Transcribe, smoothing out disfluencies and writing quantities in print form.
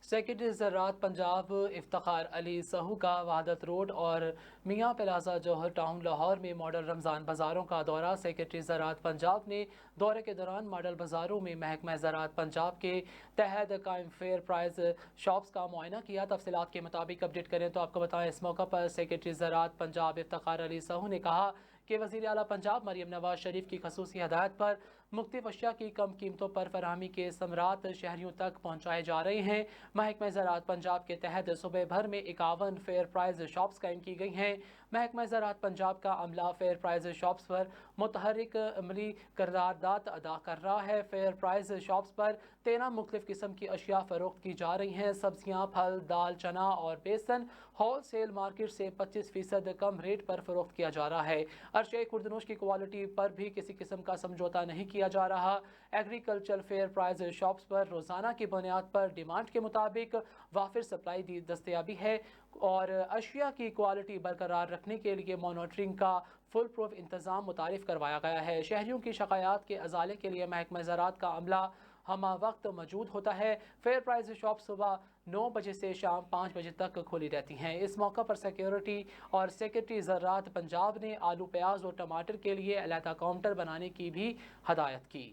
Secretary زراعت پنجاب افتخار علی سہو کا وحدت روڈ اور میاں پلازا جوہر ٹاؤن لاہور میں ماڈل رمضان بازاروں کا دورہ۔ سیکرٹری زراعت پنجاب نے دورے کے دوران ماڈل بازاروں میں محکمہ زراعت پنجاب کے تحت قائم فیئر پرائز شاپس کا معائنہ کیا۔ تفصیلات کے مطابق اپڈیٹ کریں تو آپ کو بتائیں، اس موقع پر سیکرٹری زراعت پنجاب افتخار علی سہو نے کہا کہ وزیر اعلیٰ پنجاب مریم نواز شریف کی خصوصی ہدایت پر مختلف اشیاء کی کم قیمتوں پر فراہمی کے ثمرات شہریوں تک پہنچائے جا رہے ہیں۔ محکمہ زراعت پنجاب کے تحت صوبے بھر میں 51 فیئر پرائز شاپس قائم کی گئی ہیں۔ محکمہ زراعت پنجاب کا عملہ فیئر پرائز شاپس پر متحرک عملی قرارداد ادا کر رہا ہے۔ فیئر پرائز شاپس پر 13 مختلف قسم کی اشیاء فروخت کی جا رہی ہیں۔ سبزیاں، پھل، دال، چنا اور بیسن ہول سیل مارکیٹ سے 25% کم ریٹ پر فروخت کیا جا رہا ہے۔ اشیاء خوردنوش کی کوالٹی پر بھی کسی قسم کا سمجھوتہ نہیں کیا جا رہا۔ ایگریکلچر فیئر پرائز شاپس پر روزانہ کی بنیاد پر ڈیمانڈ کے مطابق وافر سپلائی دستیابی ہے اور اشیاء کی کوالٹی برقرار رکھنے کے لیے مانیٹرنگ کا فل پروف انتظام متعارف کروایا گیا ہے۔ شہریوں کی شکایات کے ازالے کے لیے محکمہ زراعت کا عملہ ہمہ وقت موجود ہوتا ہے۔ فیئر پرائز شاپ صبح 9 بجے سے شام 5 بجے تک کھلی رہتی ہیں۔ اس موقع پر سیکرٹری زراعت پنجاب نے آلو، پیاز اور ٹماٹر کے لیے علیحدہ کاؤنٹر بنانے کی بھی ہدایت کی۔